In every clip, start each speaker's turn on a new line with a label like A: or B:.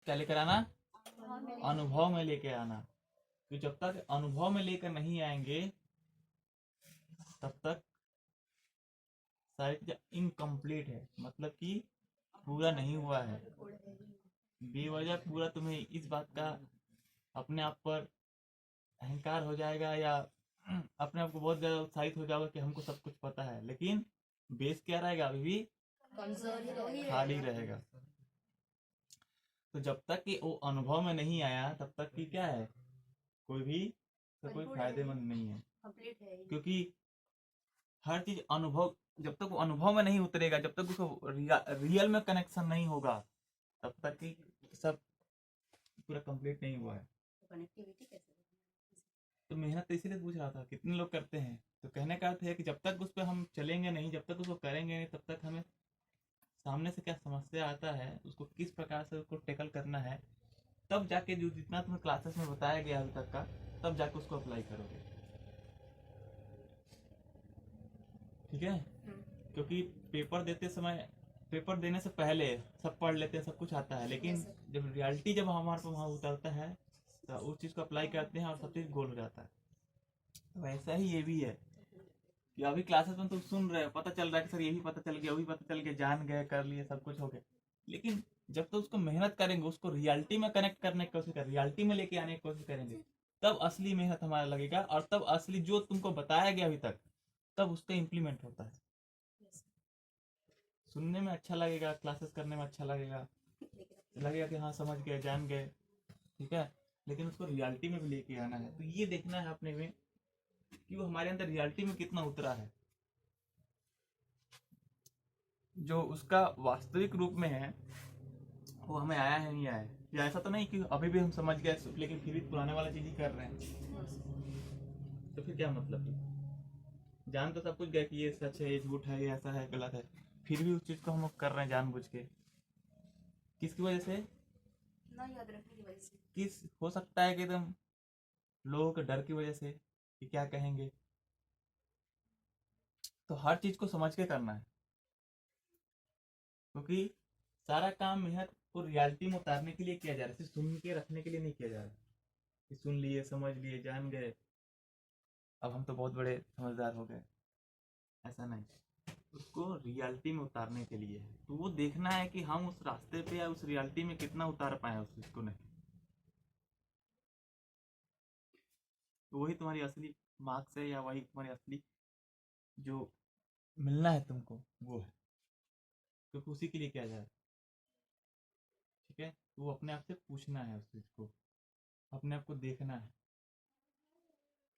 A: क्या लेकर आना, अनुभव में लेके आना। तो जब तक अनुभव में लेकर नहीं आएंगे तब तक सारी चीजें इनकम्प्लीट है, मतलब कि पूरा नहीं हुआ है। बेवजह पूरा तुम्हें इस बात का अपने आप पर अहंकार हो जाएगा या अपने आप को बहुत ज्यादा उत्साहित हो जाओगे कि हमको सब कुछ पता है, लेकिन बेस क्या रहेगा, अभी भी खाली रहेगा। तो जब तक कि वो अनुभव में नहीं आया तब तक कि क्या है, कोई भी तो कोई फायदेमंद नहीं है। क्योंकि हर चीज अनुभव, जब तक वो अनुभव में नहीं उतरेगा, जब तक उसको रियल में कनेक्शन नहीं होगा, तब तक कि सब पूरा कंप्लीट नहीं हुआ है। तो मेहनत तो इसीलिए पूछ रहा था कितने लोग करते हैं। तो कहने का अर्थ है कि जब तक उस पर हम चलेंगे नहीं, जब तक उसको करेंगे नहीं, तब तक हमें सामने से क्या समस्या आता है, उसको किस प्रकार से उसको टेकल करना है, तब जाके जो जितना तुम्हें क्लासेस में बताया गया अभी तक का, तब जाके उसको अप्लाई करोगे। ठीक है, क्योंकि पेपर देते समय, पेपर देने से पहले सब पढ़ लेते हैं, सब कुछ आता है, लेकिन जब रियलिटी जब हमारे पर वहाँ उतरता है तो उस चीज़ को अप्लाई करते हैं और सब चीज़ गोल हो जाता है। तो वैसा ही ये भी है कि अभी क्लासेस में तुम सुन रहे हो, पता चल रहा है कि सर ये भी पता चल गया, वही पता चल गया, जान गए, कर लिए, सब कुछ हो गया, लेकिन जब तक उसको मेहनत करेंगे, उसको रियलिटी में कनेक्ट करने की कोशिश करेंगे, रियलिटी में लेके आने की कोशिश करेंगे, तब असली मेहनत हमारा लगेगा, और तब असली जो तुमको बताया गया अभी तक, तब उसका इम्प्लीमेंट होता है। सुनने में अच्छा लगेगा, क्लासेस करने में अच्छा लगेगा, लगेगा कि हाँ समझ गए, जान गए, ठीक है, लेकिन उसको रियलिटी में भी लेके आना है। तो ये देखना है अपने में कि वो हमारे अंदर रियलिटी में कितना उतरा है, जो उसका वास्तविक रूप में है वो हमें आया है नहीं आया है। या ऐसा तो नहीं कि अभी भी हम समझ गए लेकिन फिर भी पुराने वाला चीज ही कर रहे हैं, तो फिर क्या मतलब है। जान तो सब कुछ गए कि ये सच है, ये झूठ है, ये ऐसा है, गलत है, फिर भी उस चीज को हम लोग कर रहे हैं जानबूझ के। किसकी वजह से,
B: ना याद रखने की वजह से।
A: किस हो सकता है कि एकदम लोगों के डर की वजह से कि क्या कहेंगे। तो हर चीज को समझ के करना है, क्योंकि सारा काम मेहनत को रियलिटी में उतारने के लिए किया जा रहा है, सिर्फ सुन के रखने के लिए नहीं किया जा रहा है कि सुन लिए, समझ लिए, जान गए, अब हम तो बहुत बड़े समझदार हो गए, ऐसा नहीं। उसको रियलिटी में उतारने के लिए है, तो वो देखना है कि हम उस रास्ते पे या उस रियलिटी में कितना उतार पाए उस चीज को, नहीं तो वही तुम्हारी असली मार्क्स है, या वही तुम्हारी असली जो मिलना है तुमको, वो है, क्योंकि उसी के लिए किया जाए। ठीक है, तो वो अपने आप से पूछना है, उस चीज को अपने आप को देखना है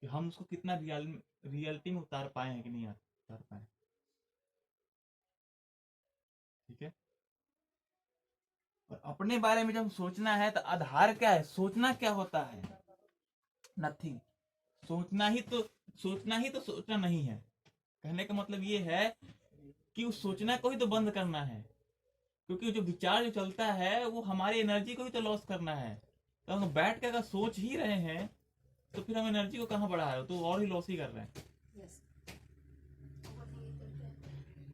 A: कि हम उसको कितना रियलिटी में उतार पाए हैं कि नहीं उतार पाए। ठीक है, और अपने बारे में जब सोचना है तो आधार क्या है, सोचना क्या होता है, नथिंग। सोचना ही तो, सोचना ही तो सोचना नहीं है। कहने का मतलब ये है कि उस सोचना को ही तो बंद करना है, क्योंकि जो विचार जो चलता है वो हमारी एनर्जी को ही तो लॉस करना है। तो हम बैठ के अगर सोच ही रहे हैं तो फिर हम एनर्जी को कहाँ बढ़ा रहे हो, तो और ही लॉस ही कर रहे हैं।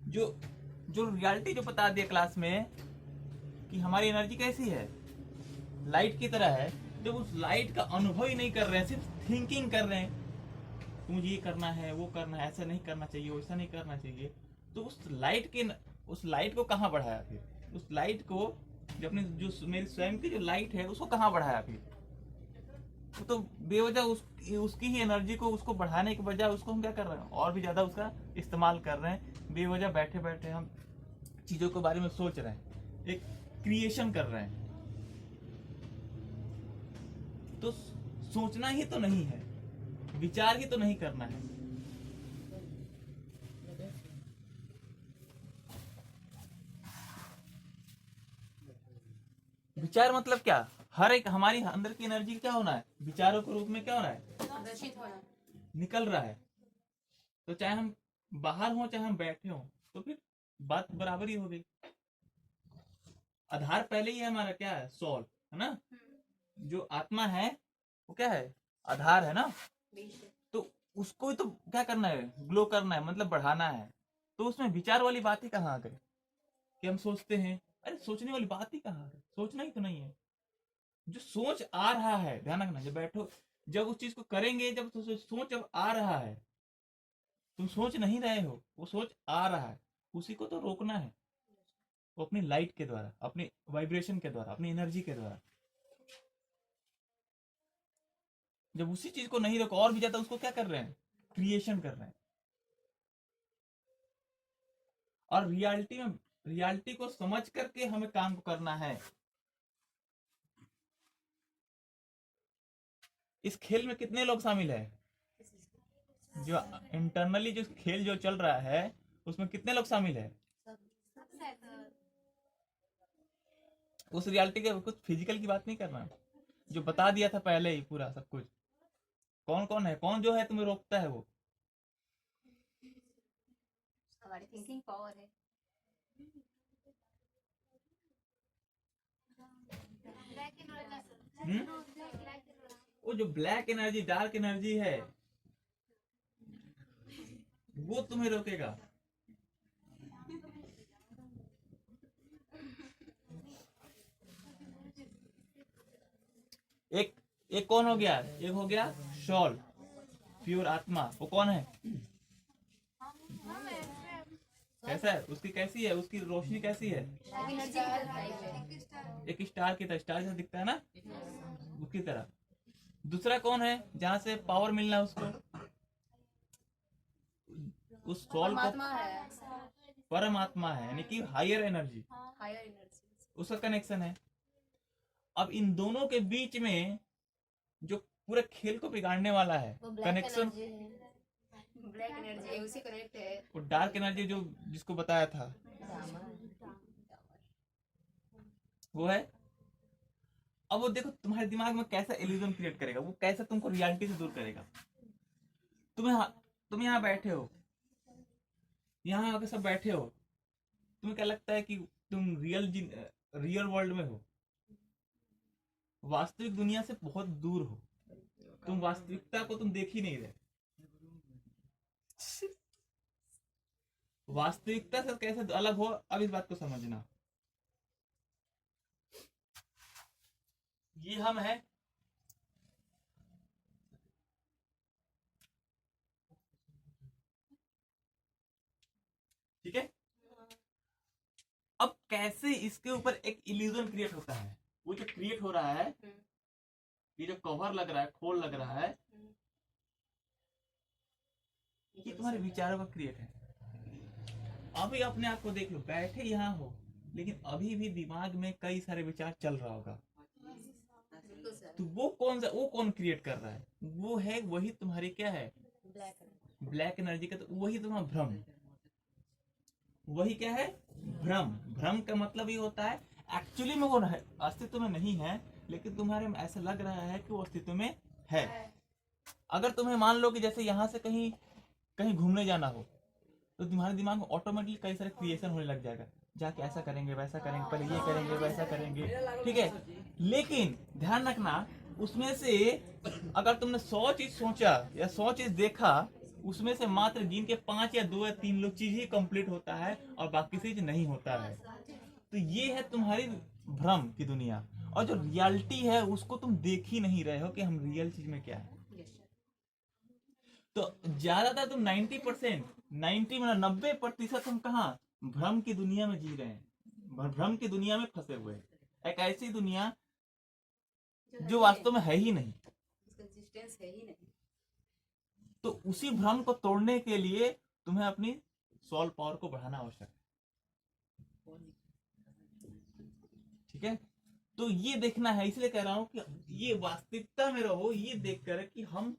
A: जो जो रियलिटी जो बता दिया क्लास में कि हमारी एनर्जी कैसी है, लाइट की तरह है, जब उस लाइट का अनुभव ही नहीं कर रहे हैं, सिर्फ थिंकिंग कर रहे हैं कि मुझे ये करना है, वो करना है, ऐसा नहीं करना चाहिए, वैसा नहीं करना चाहिए, तो उस लाइट को कहाँ बढ़ाया फिर, उस लाइट को जो अपनी जो मेरी स्वयं की जो लाइट है उसको कहाँ बढ़ाया फिर। तो बेवजह उसकी ही एनर्जी को, उसको बढ़ाने के बजाय उसको हम क्या कर रहे हैं, और भी ज्यादा उसका इस्तेमाल कर रहे हैं। बेवजह बैठे बैठे हम चीजों के बारे में सोच रहे हैं, एक क्रिएशन कर रहे हैं। तो सोचना ही तो नहीं है, विचार ही तो नहीं करना है। विचार मतलब क्या, हर एक हमारी अंदर की एनर्जी क्या होना है, विचारों के रूप में क्या होना है,
B: प्रदर्शित होना।
A: निकल रहा है। तो चाहे हम बाहर हो चाहे हम बैठे हो, तो फिर बात बराबर ही हो गई। आधार पहले ही है हमारा, क्या है, सोल है ना, जो आत्मा है वो क्या है, आधार है ना। तो उसको तो क्या करना है, ग्लो करना है, मतलब बढ़ाना है। तो उसमें विचार वाली बात ही कहाँ आ गई कि हम सोचते हैं, अरे सोचने वाली बात ही कहाँ आ गई, सोचना ही तो नहीं है। जो सोच आ रहा है, ध्यान रखना, जब बैठो, जब उस चीज को करेंगे, जब सोच जब आ रहा है, तुम सोच नहीं रहे हो, वो सोच आ रहा है, उसी को तो रोकना है। वो अपनी लाइट के द्वारा, अपनी वाइब्रेशन के द्वारा, अपनी एनर्जी के द्वारा। जब उसी चीज को नहीं रोको, और भी ज्यादा उसको क्या कर रहे हैं, क्रिएशन कर रहे हैं। और रियलिटी को समझ करके हमें काम को करना है। इस खेल में कितने लोग शामिल है? जो इंटरनली जो खेल जो चल रहा है उसमें कितने लोग शामिल है? उस रियलिटी के कुछ फिजिकल की बात नहीं करना, जो बता दिया था पहले ही पूरा सब कुछ। कौन कौन है, कौन जो है तुम्हें रोकता है? वो
B: हमारी थिंकिंग पावर है।
A: वो जो ब्लैक एनर्जी, डार्क एनर्जी है, वो तुम्हें रोकेगा। एक एक कौन हो गया? एक हो गया सोल, प्योर आत्मा। वो कौन है? कैसा है? उसकी कैसी है? उसकी रोशनी कैसी है? एक स्टार की तरह, स्टार जैसा दिखता है ना, उसकी तरह। दूसरा कौन है जहां से पावर मिलना है उसको? उस सोल को परमात्मा है, यानी कि हायर एनर्जी, उसका कनेक्शन है। अब इन दोनों के बीच में जो पूरे खेल को बिगाड़ने वाला है कनेक्शन,
B: ब्लैक एनर्जी है, उसी कनेक्ट है।
A: वो डार्क एनर्जी जो जिसको बताया था वो है। अब वो देखो तुम्हारे दिमाग में कैसा इल्यूजन क्रिएट करेगा, वो कैसा तुमको रियलिटी से दूर करेगा। तुम यहाँ बैठे हो, यहाँ आके सब बैठे हो, तुम्हें क्या लगता है कि तुम रियल वर्ल्ड में हो, वास्तविक दुनिया से बहुत दूर हो। तुम वास्तविकता को तुम देख ही नहीं रहे। वास्तविकता से कैसे अलग हो, अब इस बात को समझना। ये हम है, ठीक है। अब कैसे इसके ऊपर एक इल्यूजन क्रिएट होता है, वो जो क्रिएट हो रहा है, ये जो कवर लग रहा है, खोल लग रहा है, ये तुम्हारे विचारों का क्रिएट है। अभी अपने आप को देख लो, बैठे यहाँ हो, लेकिन अभी भी दिमाग में कई सारे विचार चल रहा होगा। तो वो कौन क्रिएट कर रहा है? वो है वही तुम्हारी क्या है, ब्लैक एनर्जी का। तो वही तुम्हारा भ्रम, वही क्या है, भ्रम। भ्रम का मतलब ये होता है एक्चुअली में वो अस्तित्व में नहीं है, लेकिन तुम्हारे में ऐसा लग रहा है कि वो अस्तित्व में है। अगर तुम्हें मान लो कि जैसे यहाँ से कहीं कहीं घूमने जाना हो, तो तुम्हारे दिमाग में ऑटोमेटिकली कई सारे क्रिएशन होने लग जाएगा, जाके ऐसा करेंगे, वैसा करेंगे, पहले ये करेंगे, वैसा करेंगे, ठीक है। लेकिन ध्यान रखना, उसमें से अगर तुमने 100 चीज सोचा या 100 चीज देखा, उसमें से मात्र गिन के 5 या 2 या 3 लोग चीज ही कंप्लीट होता है और बाकी चीज नहीं होता है। तो ये है तुम्हारी भ्रम की दुनिया। और जो रियलिटी है उसको तुम देख ही नहीं रहे हो कि हम रियल चीज में क्या है। तो ज्यादातर तुम 90%, 90% हम कहा भ्रम की दुनिया में जी रहे हैं, भ्रम की दुनिया में फंसे हुए हैं। एक ऐसी दुनिया जो वास्तव में है ही नहीं,
B: है ही नहीं।
A: तो उसी भ्रम को तोड़ने के लिए तुम्हें अपनी सोल पावर को बढ़ाना आवश्यक है, ठीक है। तो ये देखना है, इसलिए कह रहा हूं कि ये वास्तविकता में रहो, ये देखकर कि हम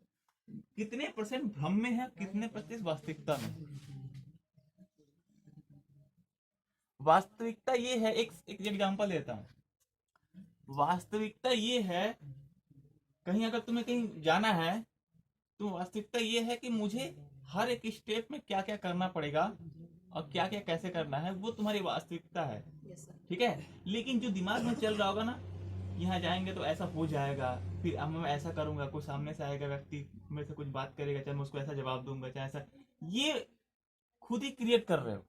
A: कितने % भ्रम में है, कितने % वास्तविकता में। वास्तविकता ये है, एक एग्जांपल देता हूं। वास्तविकता ये है, कहीं अगर तुम्हें कहीं जाना है, तो वास्तविकता ये है कि मुझे हर एक स्टेप में क्या क्या करना पड़ेगा और क्या क्या कैसे करना है, वो तुम्हारी वास्तविकता है, ठीक है। लेकिन जो दिमाग में चल रहा होगा ना, यहाँ जाएंगे तो ऐसा हो जाएगा, फिर अब मैं ऐसा करूंगा, कोई सामने से आएगा व्यक्ति मेरे से कुछ बात करेगा, चाहे मैं उसको ऐसा जवाब दूंगा, चाहे ऐसा, ये खुद ही क्रिएट कर रहे हो।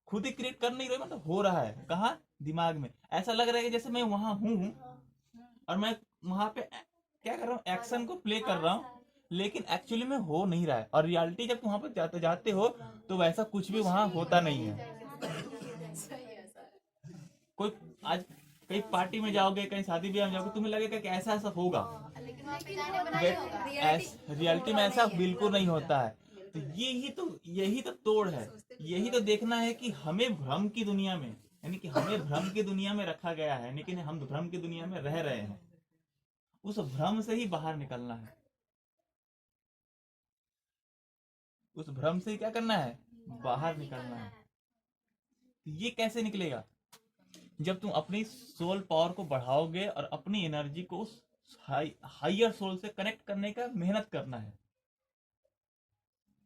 A: खुद ही क्रिएट कर नहीं रहे, मतलब हो रहा है कहाँ, दिमाग में। ऐसा लग रहा है कि जैसे मैं वहां हूँ और मैं वहां पे क्या कर रहा हूँ, एक्शन को प्ले कर रहा हूँ, लेकिन एक्चुअली में हो नहीं रहा है। और रियलिटी जब वहां पर जाते जाते हो तो वैसा कुछ भी वहां होता नहीं है।
B: सही है सर।
A: कोई आज कहीं पार्टी में जाओगे, कहीं शादी ब्याह में जाओगे, तुम्हें लगेगा कि ऐसा ऐसा होगा,
B: लेकिन वहाँ पे जाने बना नहीं होगा।
A: रियलिटी में ऐसा बिल्कुल नहीं होता है। तो यही तो तोड़ है। यही तो देखना है कि हमें भ्रम की दुनिया में, यानी कि हमें भ्रम की दुनिया में रखा गया है, लेकिन हम भ्रम की दुनिया में रह रहे हैं। उस भ्रम से ही बाहर निकलना है। उस भ्रम से ही क्या करना है, बाहर निकलना है। तो ये कैसे निकलेगा, जब तुम अपनी सोल पावर को बढ़ाओगे और अपनी एनर्जी को उस हाइयर सोल से कनेक्ट करने का मेहनत करना है।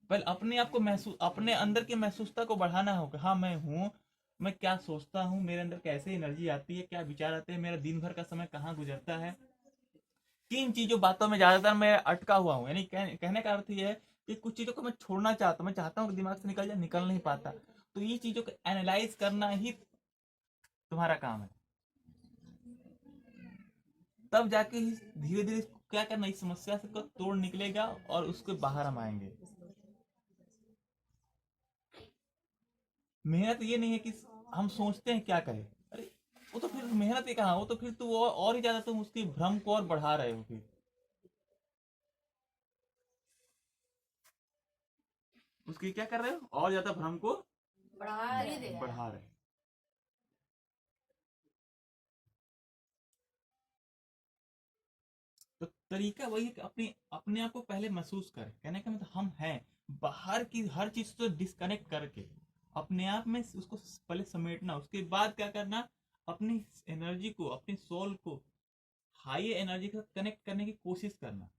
A: पहले अपने आप को महसूस, अपने अंदर की महसूसता को बढ़ाना होगा। हाँ मैं हूँ, मैं क्या सोचता हूँ, मेरे अंदर कैसे एनर्जी आती है, क्या विचार आते हैं, मेरा दिन भर का समय कहाँ गुजरता है। किन चीजों बातों में ज्यादातर मैं अटका हुआ हूँ, यानी कहने का अर्थ ये है कि कुछ चीजों को मैं छोड़ना चाहता हूँ, मैं चाहता हूँ कि दिमाग से निकल जाए, निकल नहीं पाता। तो ये चीजों को एनालाइज करना ही तुम्हारा काम है। तब जाके ही धीरे धीरे क्या करना, इस समस्या से तोड़ निकलेगा और उसके बाहर हम आएंगे। मेहनत ये नहीं है कि हम सोचते हैं क्या करें, अरे वो तो फिर मेहनत ही कहाँ, वो तो फिर तू और ही ज्यादा तुम उसकी भ्रम को और बढ़ा रहे हो। फिर उसकी क्या कर रहे हो, और ज्यादा भ्रम को
B: बढ़ा ही दे रहा है।
A: बढ़ा रहे हो। तो तरीका वही है कि अपने अपने आप को पहले महसूस करें। कहने का मतलब हम हैं, बाहर की हर चीज से डिस्कनेक्ट करके अपने आप में उसको पहले समेटना, उसके बाद क्या करना, अपनी एनर्जी को, अपनी सोल को हाई एनर्जी के साथ कनेक्ट करने की कोशिश करना।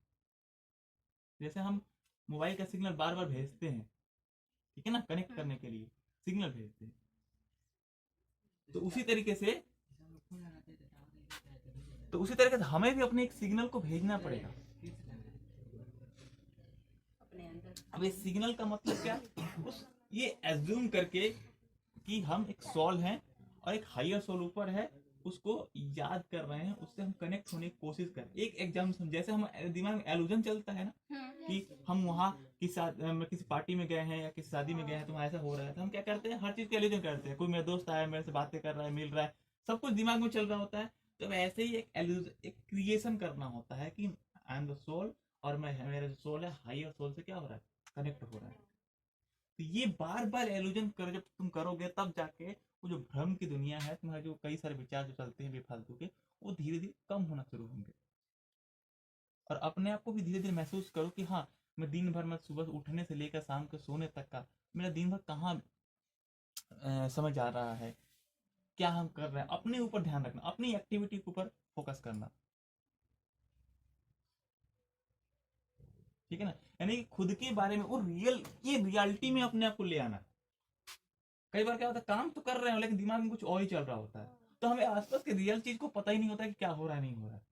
A: जैसे हम मोबाइल का सिग्नल बार बार भेजते हैं, ठीक है ना, कनेक्ट करने के लिए सिग्नल भेजते हैं, तो उसी तरीके से हमें भी अपने एक सिग्नल को भेजना पड़ेगा।
B: अपने अंदर
A: अब ये सिग्नल का मतलब क्या, उस ये एज्यूम करके कि हम एक सोल हैं और एक हायर सोल ऊपर है, उसको याद कर रहे हैं, उससे हम कनेक्ट होने की कोशिश कर। एक एग्जाम्पल, जैसे हम दिमाग में एलुजन चलता है ना कि हम वहाँ किसी पार्टी में गए हैं या किसी शादी में गए हैं, तो वहाँ ऐसा हो रहा है, तो हम क्या करते हैं, हर चीज का एलुजन करते हैं। कोई मेरा दोस्त आया, मेरे से बातें कर रहा है, मिल रहा है, सब कुछ दिमाग में चल रहा होता है। तो ऐसे ही एक क्रिएशन करना होता है कि आई एम द सोल, और मैं, मेरा जो सोल है हायर सोल से क्या हो रहा है, कनेक्ट हो रहा है। तो ये बार बार एलुजन कर जब तुम करोगे, तब जाके वो जो भ्रम की दुनिया है, तुम्हारे जो कई सारे विचार जो चलते हैं बेफालतू के, वो धीरे धीरे कम होना शुरू होंगे। और अपने आप को भी धीरे धीरे महसूस करो कि हाँ, मैं दिन भर में सुबह उठने से लेकर शाम के सोने तक का मेरा दिन भर कहाँ समझ आ रहा है, क्या हम कर रहे हैं। अपने ऊपर ध्यान रखना, अपनी एक्टिविटी के ऊपर फोकस करना, ठीक है ना। यानी कि खुद के बारे में वो ये रियलिटी में अपने आप को ले आना। कई बार क्या होता है, काम तो कर रहे हो लेकिन दिमाग में कुछ और ही चल रहा होता है, तो हमें आसपास के रियल चीज को पता ही नहीं होता कि क्या हो रहा है, नहीं हो रहा है।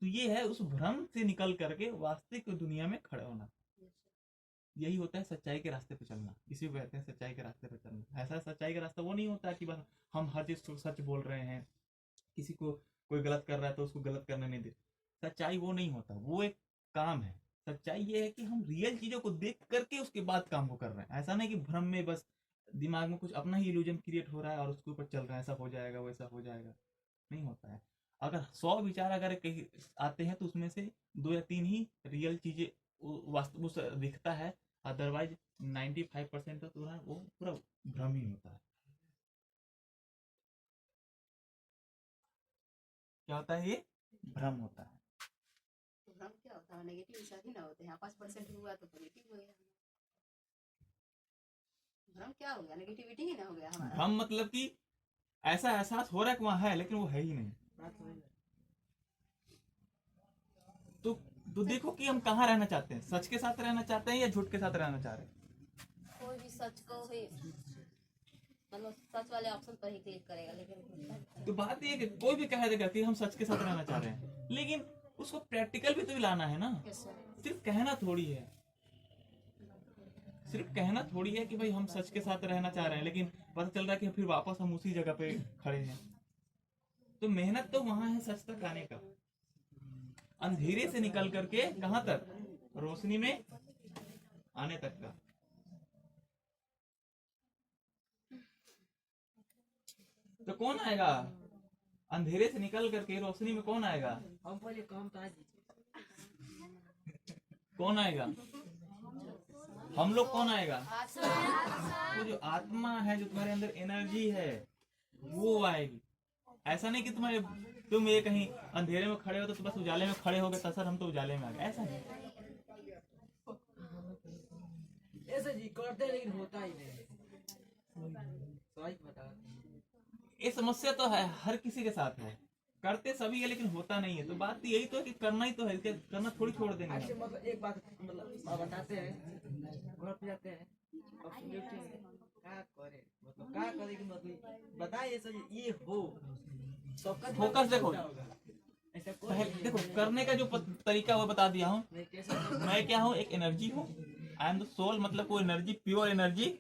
A: तो ये है उस भ्रम से निकल करके वास्तविक दुनिया में खड़े होना। यही होता है सच्चाई के रास्ते पे चलना, इसी को कहते हैं सच्चाई के रास्ते पे चलना। ऐसा सच्चाई का रास्ता वो नहीं होता कि बस हम हर चीज को सच बोल रहे हैं, किसी को कोई गलत कर रहा है तो उसको गलत करने नहीं दे। सच्चाई वो नहीं होता, वो एक काम है। सच्चाई ये है कि हम रियल चीजों को देख करके उसके बाद काम को कर रहे हैं। ऐसा नहीं कि भ्रम में बस दिमाग में कुछ अपना ही इल्यूजन क्रिएट हो रहा है और उसके ऊपर चल रहा है, ऐसा हो जाएगा वैसा हो जाएगा, नहीं होता है। अगर 100 विचार अगर कहीं आते हैं तो उसमें से 2 या 3 ही रियल चीजें वास्तव में दिखता है, अदरवाइज 95% तो पूरा वो पूरा भ्रम ही होता है। क्या होता है, ये भ्रम होता है।
B: तो भ्रम क्या होता है, नेगेटिव विचार ही ना होते हैं। 5% हुआ तो पॉजिटिव हो गया। भ्रम क्या हो गया, नेगेटिविटी ही ना हो गया हमारा।
A: भ्रम मतलब कि ऐसा एहसास हो रहा है कि वहां है लेकिन वो है ही नहीं। तो तो देखो कि हम कहाँ रहना चाहते हैं, सच के साथ रहना चाहते हैं या झूठ के साथ रहना चाह रहे हैं।
B: कोई भी सच को ही, मतलब सच वाले ऑप्शन पर ही क्लिक करेगा, लेकिन
A: तो बात ये है कि कोई भी कह देगा कि हम सच के साथ रहना चाह रहे हैं, लेकिन उसको प्रैक्टिकल भी तो लाना है ना। सिर्फ कहना थोड़ी है, सिर्फ कहना थोड़ी है कि भाई हम सच के साथ रहना चाह रहे हैं, लेकिन पता चल रहा है कि फिर वापस हम उसी जगह पे खड़े हैं। तो मेहनत तो वहां है सच तक आने का। अंधेरे से निकल करके कहां तक, रोशनी में आने तक का। तो कौन आएगा अंधेरे से निकल करके रोशनी में, कौन आएगा? कौन आएगा? हम लोग कौन आएगा? वो जो आत्मा है, जो तुम्हारे अंदर एनर्जी है, वो आएगी। ऐसा नहीं कि तुम ये कहीं अंधेरे में खड़े हो तो बस उजाले में खड़े हो गए, तो सर हम तो उजाले में आ गए, ऐसा नहीं।
C: ऐसा जी करते लेकिन होता ही नहीं। सही बता।
A: ये समस्या तो है, हर किसी के साथ है, करते सभी है लेकिन होता नहीं है। तो बात तो यही तो है कि करना ही तो है, करना थोड़ी छोड़ देंगे।
C: ऐसे मतलब एक बात मतलब बताते हैं, घर पे जाते हैं, अब सुनते हैं क्या करे, मतलब क्या करे कि मतलब बताइए सर ये हो सबका
A: फोकस देखो,
C: ऐसा
A: पहले देखो करने का जो तरीका वो बता दिया हूँ। मैं क्या हूँ? एक एनर्जी हूँ, आई एम द सोल, मतलब वो एनर्जी, प्योर एनर्जी।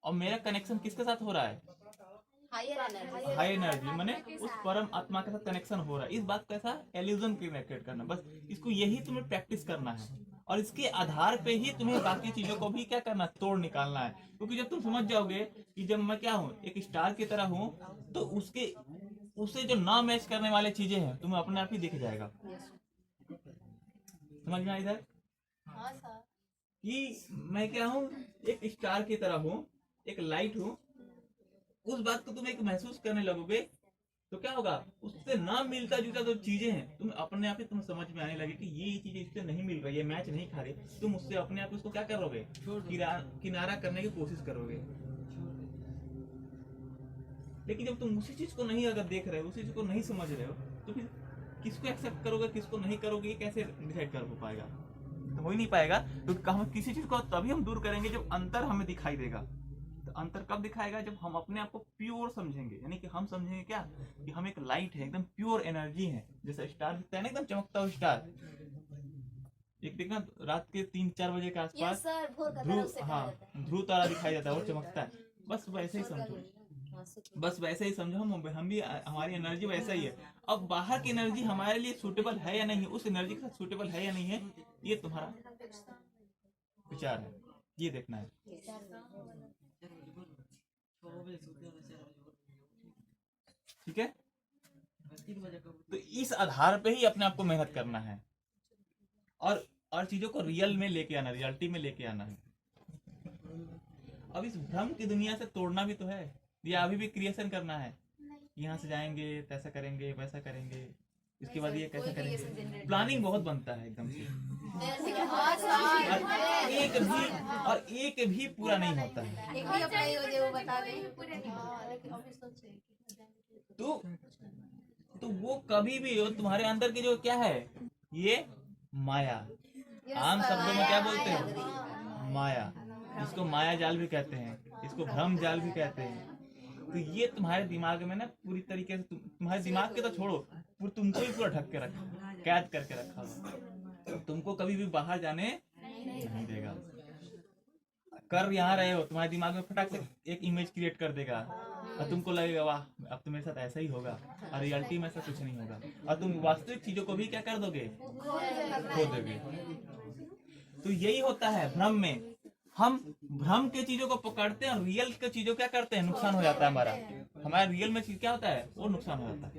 A: और मेरा कनेक्शन किसके साथ हो रहा है? हाई एनर्जी, माने उस परम आत्मा के साथ कनेक्शन हो रहा है। इस बात का ऐसा एल्यूजन क्रिएट करना, बस इसको यही तुम्हें प्रैक्टिस करना है। और इसके आधार पे ही तुम्हें बाकी चीजों को भी क्या करना, तोड़ निकालना है। क्योंकि जब तुम समझ जाओगे कि जब मैं क्या हूँ, एक स्टार की तरह हूँ, तो उससे जो ना मैच करने वाले चीजें हैं तुम्हें अपने आप ही दिख जाएगा। समझ में इधर कि मैं क्या हूँ, एक स्टार की तरह हूँ, एक लाइट हूँ। उस बात को तुम एक महसूस करने लगोगे तो क्या होगा, उससे ना मिलता जुलता जो चीजें हैं तुम अपने आप ही तुम समझ में आने लगे कि ये चीजें इससे नहीं मिल रही है, मैच नहीं खा रही, तुम उससे अपने आप उसको क्या करोगे, किनारा करने की कोशिश करोगे। लेकिन जब तुम उसी चीज को नहीं अगर देख रहे हो, उसी चीज को नहीं समझ रहे हो, तो फिर किसको एक्सेप्ट करोगे, किसको नहीं करोगे, ये कैसे डिसाइड कर पाएगा? तो हो ही नहीं पाएगा। तो हम किसी चीज को तभी हम दूर करेंगे जब अंतर हमें दिखाई देगा। तो अंतर कब दिखाएगा? जब हम अपने आप को प्योर समझेंगे, यानी कि हम समझेंगे क्या, कि हम एक लाइट है, एकदम प्योर एनर्जी है। जैसे स्टार दिखता है ना, एकदम चमकता हुआ स्टार, एक देखना रात के 3-4 बजे के आसपास ध्रुव तारा दिखाई देता है, वो चमकता है। बस वैसे ही समझो, बस वैसे ही समझो, हम भी, हमारी एनर्जी वैसा ही है। अब बाहर की एनर्जी हमारे लिए सूटेबल है या नहीं, उस एनर्जी के साथ सूटेबल है या नहीं है, ये तुम्हारा विचार है, ये देखना है। ठीक है, तो इस आधार पे ही अपने आप को मेहनत करना है और चीजों को रियल में लेके आना, रियलिटी में लेके आना है। अब इस भ्रम की दुनिया से तोड़ना भी तो है, या अभी भी क्रिएशन करना है। यहाँ से जाएंगे, तैसा करेंगे, वैसा करेंगे, इसके बाद ये कैसे करेंगे, प्लानिंग बहुत बनता है एकदम से, और एक भी पूरा नहीं होता है। तो वो कभी भी हो, तुम्हारे अंदर की जो क्या है, ये माया, आम शब्दों में क्या बोलते हैं, माया, इसको माया जाल भी कहते हैं, इसको भ्रम जाल भी कहते हैं। तो ये तुम्हारे दिमाग में ना पूरी तरीके से तुम्हारे दिमाग के तो छोड़ो, तुमको भी पूरा ढक के रखा, कैद करके रखा हुआ, तुमको कभी भी बाहर जाने नहीं देगा। कर यहाँ रहे हो, तुम्हारे दिमाग में फटाक से एक इमेज क्रिएट कर देगा और तुमको लगेगा वाह अब तो मेरे साथ ऐसा ही होगा, और रियलिटी में ऐसा कुछ नहीं होगा, और तुम वास्तविक चीजों को भी क्या कर दोगे, खो दोगे। तो यही होता है भ्रम में, हम भ्रम के चीजों को पकड़ते हैं और रियल के चीजों क्या करते हैं, नुकसान हो जाता है हमारा रियल में चीज क्या होता है, वो नुकसान हो जाता है।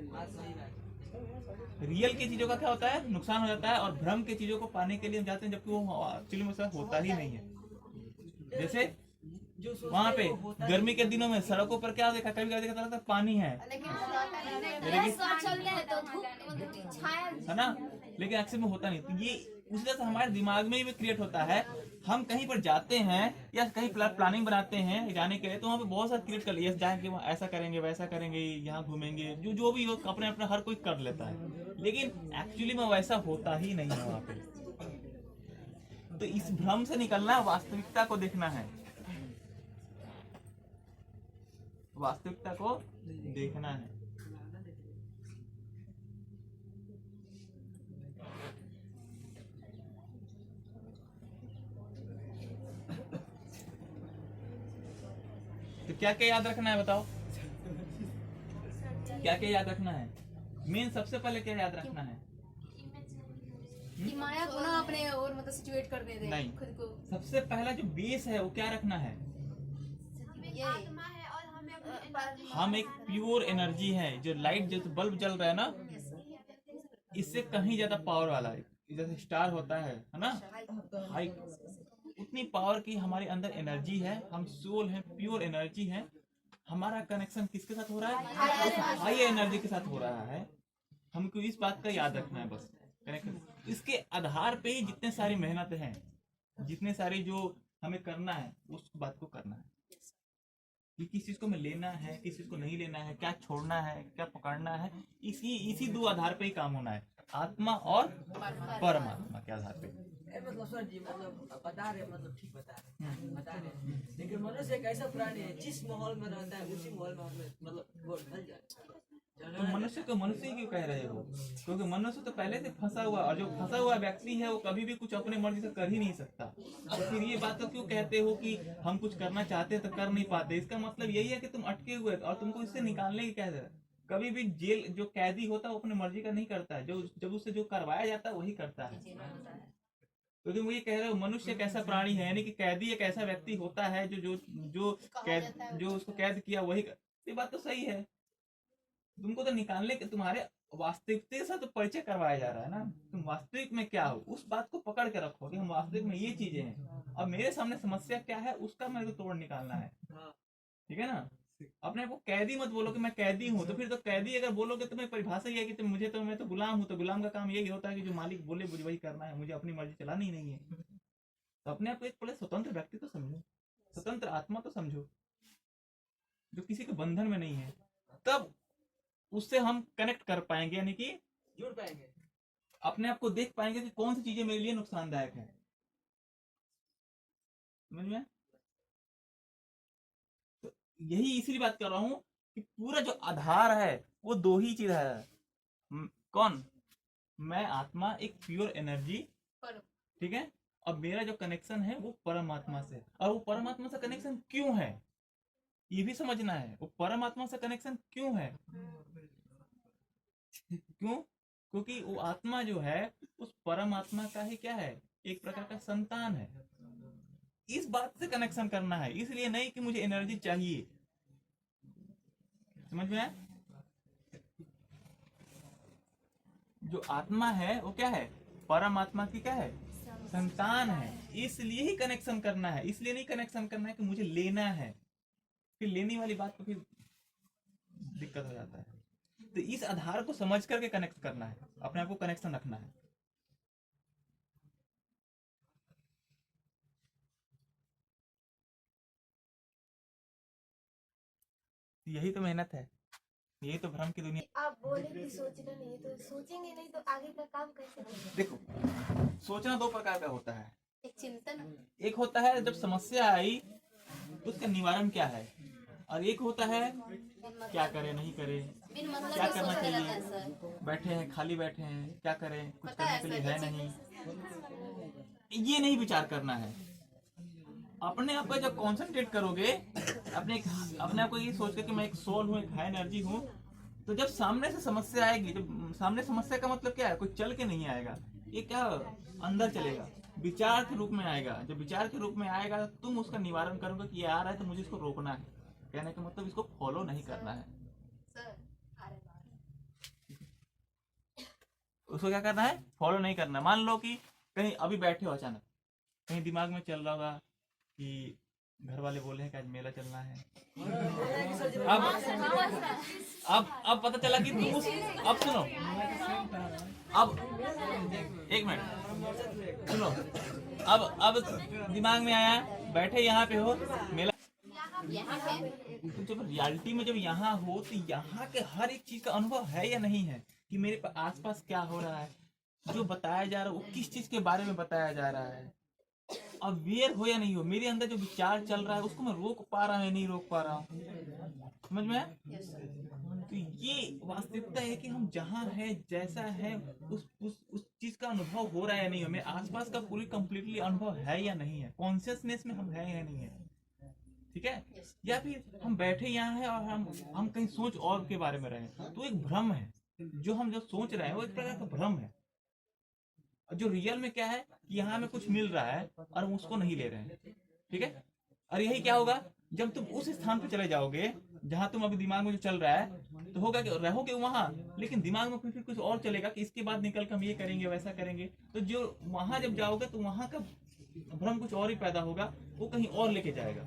A: रियल की चीजों का क्या होता है, नुकसान हो जाता है, और भ्रम के चीजों को पाने के लिए हम जाते हैं, जबकि वो एक्चुअली में होता ही नहीं है। जैसे वहाँ पे गर्मी के दिनों में सड़कों पर क्या देखा, कभी कभी देखा था पानी है ना, लेकिन एक्चुअली में होता नहीं। तो ये उसी तरह से हमारे दिमाग में भी क्रिएट होता है। हम कहीं पर जाते हैं या कहीं प्लानिंग बनाते हैं जाने के लिए, तो वहाँ पे बहुत सारा क्रिएट कर लिया, जाएंगे ऐसा करेंगे, वैसा करेंगे, यहाँ घूमेंगे, जो भी हो अपने अपने हर कोई कर लेता है, लेकिन एक्चुअली में वैसा होता ही नहीं है वहाँ पे। तो इस भ्रम से निकलना, वास्तविकता को देखना है, वास्तविकता को देखना है। तो क्या क्या याद रखना है बताओ, क्या क्या याद रखना है? मेन सबसे पहले क्या याद रखना है,
B: कि माया को ना अपने और मतलब सिचुएट कर दे
A: नहीं।
B: खुद को।
A: सबसे पहला जो बेस है वो क्या रखना है,
B: ये
A: हम एक प्योर एनर्जी है। जो लाइट जो बल्ब जल रहा है ना, इससे कहीं ज्यादा पावर वाला है। जैसे स्टार होता है ना, हाई, उतनी पावर की हमारे अंदर एनर्जी है। हम सोल है, प्योर एनर्जी है। हमारा कनेक्शन किसके साथ हो रहा है, हाई एनर्जी के साथ हो रहा है। हमको इस बात का याद रखना है बस। कनेक्शन इसके आधार पे ही जितने सारी मेहनत हैं, जितने सारी जो हमें करना है, उस बात को करना है कि किस चीज को हमें लेना है, किस चीज को नहीं लेना है, क्या छोड़ना है, क्या पकड़ना है। इसी दो आधार पे ही काम होना है, आत्मा और परमात्मा के आधार पे।
C: मतलब सर जी, मतलब बता रहे, मतलब ठीक बता रहे, लेकिन मनुष्य एक ऐसा प्राणी है जिस माहौल में रहता है उसी माहौल में हमें मतलब वो ढल जाता है।
A: तो मनुष्य को मनुष्य ही क्यों कह रहे हो, क्योंकि मनुष्य तो पहले से फंसा हुआ, और जो फंसा हुआ व्यक्ति है वो कभी भी कुछ अपने मर्जी से कर ही नहीं सकता। और फिर ये बात तो क्यों कहते हो कि हम कुछ करना चाहते हैं तो कर नहीं पाते। इसका मतलब यही है कि तुम अटके हुए और तुमको इससे निकालने की क्या है। कभी भी जेल जो कैदी होता है वो अपनी मर्जी का नहीं करता है, जो जब उससे जो करवाया जाता है वही करता है। तो तुम ये कह रहे हो मनुष्य एक ऐसा प्राणी है, यानी कि कैदी एक ऐसा व्यक्ति होता है जो जो जो कैद जो उसको कैद किया वही ये बात तो सही है। तुमको तो निकालने के तुम्हारे वास्तविकता से तो परिचय करवाया जा रहा है ना। तुम वास्तविक में क्या हो उस बात को पकड़ के रखो कि हम वास्तविक में ये चीजें हैं, और मेरे सामने समस्या क्या है उसका मेरे को तोड़ निकालना है। ठीक है ना। अपने आप को कैदी मत बोलो कि मैं कैदी हूँ, तो फिर तो कैदी अगर बोलोगे तो मैं परिभाषा ये है कि तुम मुझे तो मैं तो गुलाम हूँ। तो गुलाम का काम यही होता है कि जो मालिक बोले मुझे वही करना है, मुझे अपनी मर्जी चलानी ही नहीं है। तो अपने आप को एक बड़े स्वतंत्र व्यक्ति तो समझो, स्वतंत्र आत्मा तो समझो, जो किसी के बंधन में नहीं है। तब उससे हम कनेक्ट कर पाएंगे, यानी कि
C: जुड़ पाएंगे,
A: अपने आप को देख पाएंगे कि कौन सी चीजें मेरे लिए नुकसानदायक है। समझ में। तो यही इसीलिए बात कर रहा हूं कि पूरा जो आधार है वो दो ही चीज है। कौन, मैं आत्मा एक प्योर एनर्जी, ठीक है। अब मेरा जो कनेक्शन है वो परमात्मा से, और वो परमात्मा से कनेक्शन क्यों है ये भी समझना है। वो परमात्मा से कनेक्शन क्यों है, क्यों, क्योंकि वो आत्मा जो है उस परमात्मा का ही क्या है, एक प्रकार का संतान है। इस बात से कनेक्शन करना है, इसलिए नहीं कि मुझे एनर्जी चाहिए। समझ में आया। जो आत्मा है वो क्या है, परमात्मा की क्या है, संतान है। इसलिए ही कनेक्शन करना है, इसलिए नहीं कनेक्शन करना है कि मुझे लेना है। फिर लेने वाली बात तो फिर दिक्कत हो जाता है। तो इस आधार को समझ करके कनेक्ट करना है, अपने आप को कनेक्शन रखना है। यही तो मेहनत है, यही तो भ्रम की दुनिया।
D: आप बोले कि सोचना नहीं, तो सोचेंगे नहीं तो आगे का काम कैसे करेंगे?
A: देखो, सोचना दो प्रकार का होता है।
B: एक चिंतन,
A: एक होता है जब समस्या आई उसका निवारण क्या है, और एक होता है क्या करे नहीं करे,
B: बिन मतलब
A: क्या
B: के
A: करना
B: सोचते रहता है
A: चाहिए,
B: सर।
A: बैठे हैं खाली बैठे हैं क्या करें, कुछ
B: पता
A: करने
B: है
A: के लिए
B: सर,
A: है
B: ये
A: नहीं, ये नहीं विचार करना है। अपने आप पे जब कंसंट्रेट करोगे, अपने आप को ये सोच के कि मैं एक सोल हूँ, एक हाई एनर्जी हूँ, तो जब सामने से समस्या आएगी, जब सामने समस्या का मतलब क्या है, कोई चल के नहीं आएगा, ये क्या अंदर चलेगा, विचार के रूप में आएगा। जब विचार के रूप में आएगा तुम उसका निवारण करोगे कि ये आ रहा है तो मुझे इसको रोकना है। कहने का मतलब इसको फॉलो नहीं करना है,
B: सर
A: उसको क्या करना है, फॉलो नहीं करना। मान लो कि कहीं अभी बैठे हो, अचानक कहीं दिमाग में चल रहा होगा कि घर वाले बोले हैं कि आज मेला चलना है। अब पता चला कि तुम अब सुनो, अब एक मिनट सुनो, अब दिमाग में आया, बैठे यहाँ पे हो, मेला
B: यहाँ पे
A: तो जब रियलिटी में जब यहाँ हो तो यहाँ के हर एक चीज का अनुभव है या नहीं है, कि मेरे आसपास क्या हो रहा है, जो बताया जा रहा है वो किस चीज के बारे में बताया जा रहा है, अवेयर हो या नहीं हो, मेरे अंदर जो विचार चल रहा है उसको मैं रोक पा रहा हूँ या नहीं रोक पा रहा हूँ। समझ में आया? तो ये वास्तविकता है कि हम जहाँ है जैसा है उस चीज का अनुभव हो रहा है या नहीं हो, मेरे आसपास का पूरी कंप्लीटली अनुभव है या नहीं है, कॉन्शियसनेस में हम है या नहीं है। ठीक है, या फिर हम बैठे यहाँ हैं और हम कहीं सोच और के बारे में रहे, तो एक भ्रम है। जो हम जो सोच रहे हैं वो एक प्रकार का भ्रम है। जो रियल में क्या है, यहाँ हमें कुछ मिल रहा है और हम उसको नहीं ले रहे हैं, ठीक है। और यही क्या होगा, जब तुम उस स्थान पे चले जाओगे जहाँ तुम अभी दिमाग में जो चल रहा है, तो होगा कि रहोगे वहां, लेकिन दिमाग में फिर कुछ और चलेगा कि इसके बाद निकल कर हम ये करेंगे वैसा करेंगे। तो जो वहां जब जाओगे तो वहां का भ्रम कुछ और ही पैदा होगा, वो कहीं और लेके जाएगा।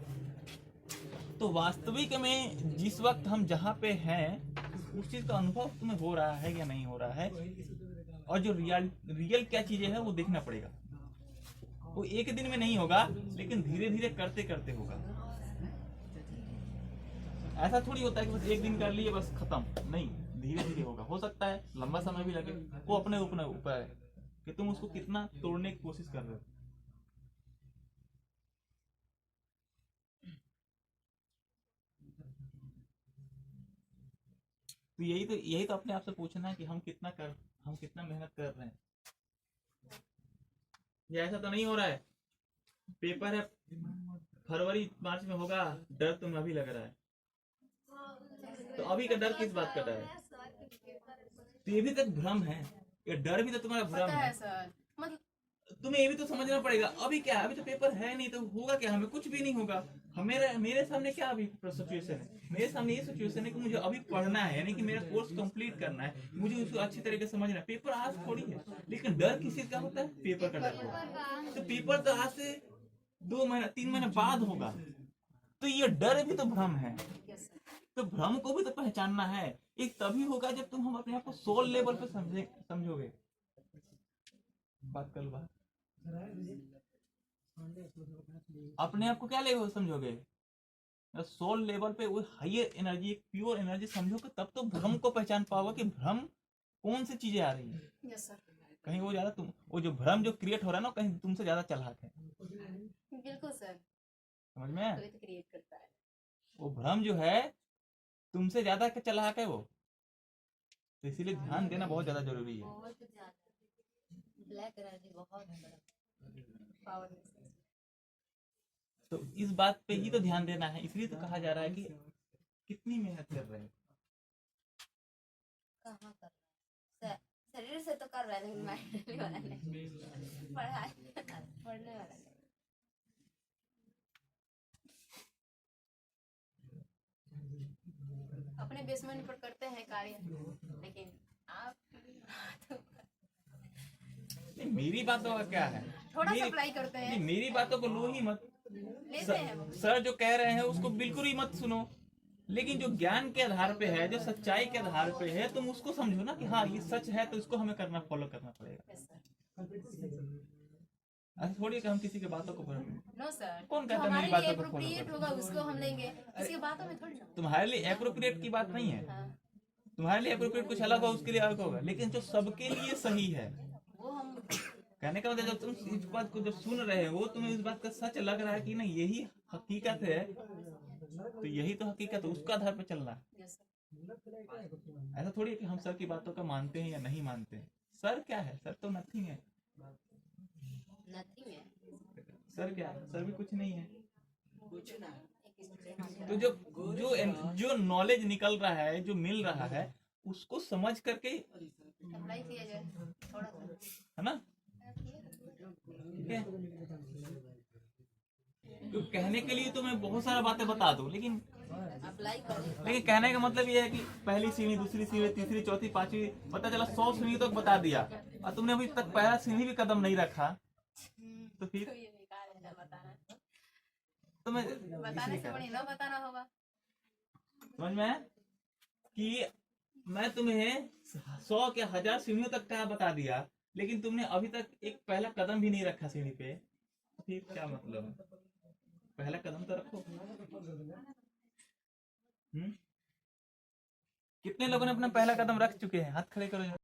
A: तो वास्तविक में जिस वक्त हम जहाँ पे हैं उस चीज का अनुभव तुम्हें हो रहा है या नहीं हो रहा है, और जो रियल क्या चीजें है वो देखना पड़ेगा। वो एक दिन में नहीं होगा, लेकिन धीरे धीरे करते करते होगा। ऐसा थोड़ी होता है कि बस एक दिन कर लिए बस खत्म, नहीं, धीरे धीरे होगा। हो सकता है लंबा समय भी लगे, वो अपने ऊपर है कि तुम उसको कितना तोड़ने की कोशिश कर रहे हो। तो यही तो अपने आप से पूछना है कि हम कितना मेहनत कर रहे हैं। ये ऐसा तो नहीं हो रहा है पेपर है फरवरी मार्च में होगा, डर तुम्हें अभी लग रहा है। तो अभी का डर किस बात का डर है? तो ये भी तक भ्रम है, ये डर भी तो तुम्हारा भ्रम है
B: सर। मतलब
A: तुम्हें ये भी तो समझना पड़ेगा। अभी क्या है, अभी तो पेपर है नहीं, तो होगा क्या, हमें कुछ भी नहीं होगा। मेरे सामने क्या अभी सिचुएशन है, मेरे सामने ये सिचुएशन है कि मुझे अभी पढ़ना है, यानी कि मेरा कोर्स कंप्लीट करना है, मुझे उसको अच्छी तरीके से समझना है। पेपर आज थोड़ी है, लेकिन डर किस चीज का होता है, पेपर का डर होता है। तो पेपर तो आज से 2 महीना 3 महीने बाद होगा, तो ये डर भी तो भ्रम है। तो भ्रम को भी तो पहचानना है। एक तभी होगा जब तुम हम अपने आप को सोल लेवल पे समझोगे। बात कर बात अपने आप को क्या लेवल समझोगे, सोल लेवल पे, वो हायर एनर्जी, एक प्योर एनर्जी समझोगे, तब तो भ्रम को पहचान पाओगे कि भ्रम कौन सी चीजें आ रही है।
B: Yes sir.
A: कहीं वो ज्यादा वो जो भ्रम जो क्रिएट हो रहा है ना, कहीं तुमसे ज्यादा चालाक है।
B: बिल्कुल सर।
A: समझ में?
B: तो क्रिएट करता है
A: वो भ्रम जो है तुमसे ज्यादा चालाक है वो। तो इसीलिए ध्यान देना बहुत ज्यादा जरूरी है।
B: बहुत ज्यादा ब्लैक एनर्जी बहुत पावर।
A: तो इस बात पे ही तो ध्यान देना है। इसलिए तो कहा जा रहा है कि कितनी मेहनत कर रहे हैं।
B: कहाँ कर रहा है शरीर से तो कर रहा है, लेकिन माइंड वाला नहीं, पढ़ने वाला नहीं। अपने बेसमेंट पर करते हैं कार्य, लेकिन आप
A: नहीं, मेरी बातों का क्या है,
B: थोड़ा सा अप्लाई करते हैं,
A: नहीं, मेरी बातों को लो ही मत।
B: लेते हैं।
A: सर जो कह रहे हैं उसको बिल्कुल ही मत सुनो, लेकिन जो ज्ञान के आधार पे है, जो सच्चाई के आधार पे है, तुम उसको समझो ना कि हाँ ये सच है, तो इसको हमें फॉलो करना पड़ेगा। ऐसा थोड़ी कि हम किसी की बातों को
B: नो सर,
A: कौन कहता है मेरी बातों को फॉलो करो?
B: होगा उसको हम लेंगे, इसकी बातों में थोड़ी ना।
A: तुम्हारे लिए एप्रोप्रिएट की बात नहीं है,
B: हाँ,
A: तुम्हारे लिए एप्रोप्रिएट कुछ अलग होगा, उसके लिए अलग होगा, लेकिन जो सबके लिए सही है,
B: वो हम
A: कहने का मतलब जब तुम इस बात को जब सुन रहे हो, तुम्हें इस बात का सच लग रहा है कि नहीं यही हकीकत है, तो यही तो हकीकत है, उसका आधार पर चलना है।
B: Yes sir.
A: ऐसा थोड़ी है कि हम सर की बातों का मानते हैं या नहीं मानते हैं। सर क्या है, सर तो नथिंग है।
B: नथिंग है
A: सर क्या है, सर भी कुछ नहीं है।
C: कुछ ना
A: तो जो नॉलेज निकल रहा है, जो मिल रहा है, उसको समझ करके
B: अप्लाई किया जाए थोड़ा सा,
A: है ना, ठीक है। तो कहने के लिए तो मैं बहुत सारा बातें बता दूं, लेकिन
B: अप्लाई करें।
A: लेकिन कहने का मतलब ये है कि पहली सीढ़ी, दूसरी सीढ़ी, तीसरी, चौथी, पांचवी, पता चला 100 सीढ़ी तक बता दिया, और तुमने अभी तक पहला सीढ़ी भी कदम नहीं रखा, तो फिर
B: तो ये बेकार है बताना,
A: तुम्हें
B: बताने से बड़ी ना बताना होगा।
A: समझ में है कि मैं तुम्हें 100 के 1000 सीढ़ियों तक का बता दिया, लेकिन तुमने अभी तक एक पहला कदम भी नहीं रखा सीढ़ी पे, तो फिर क्या मतलब है? पहला कदम तो रखो। कितने लोगों ने अपना पहला कदम रख चुके हैं? हाथ खड़े करो।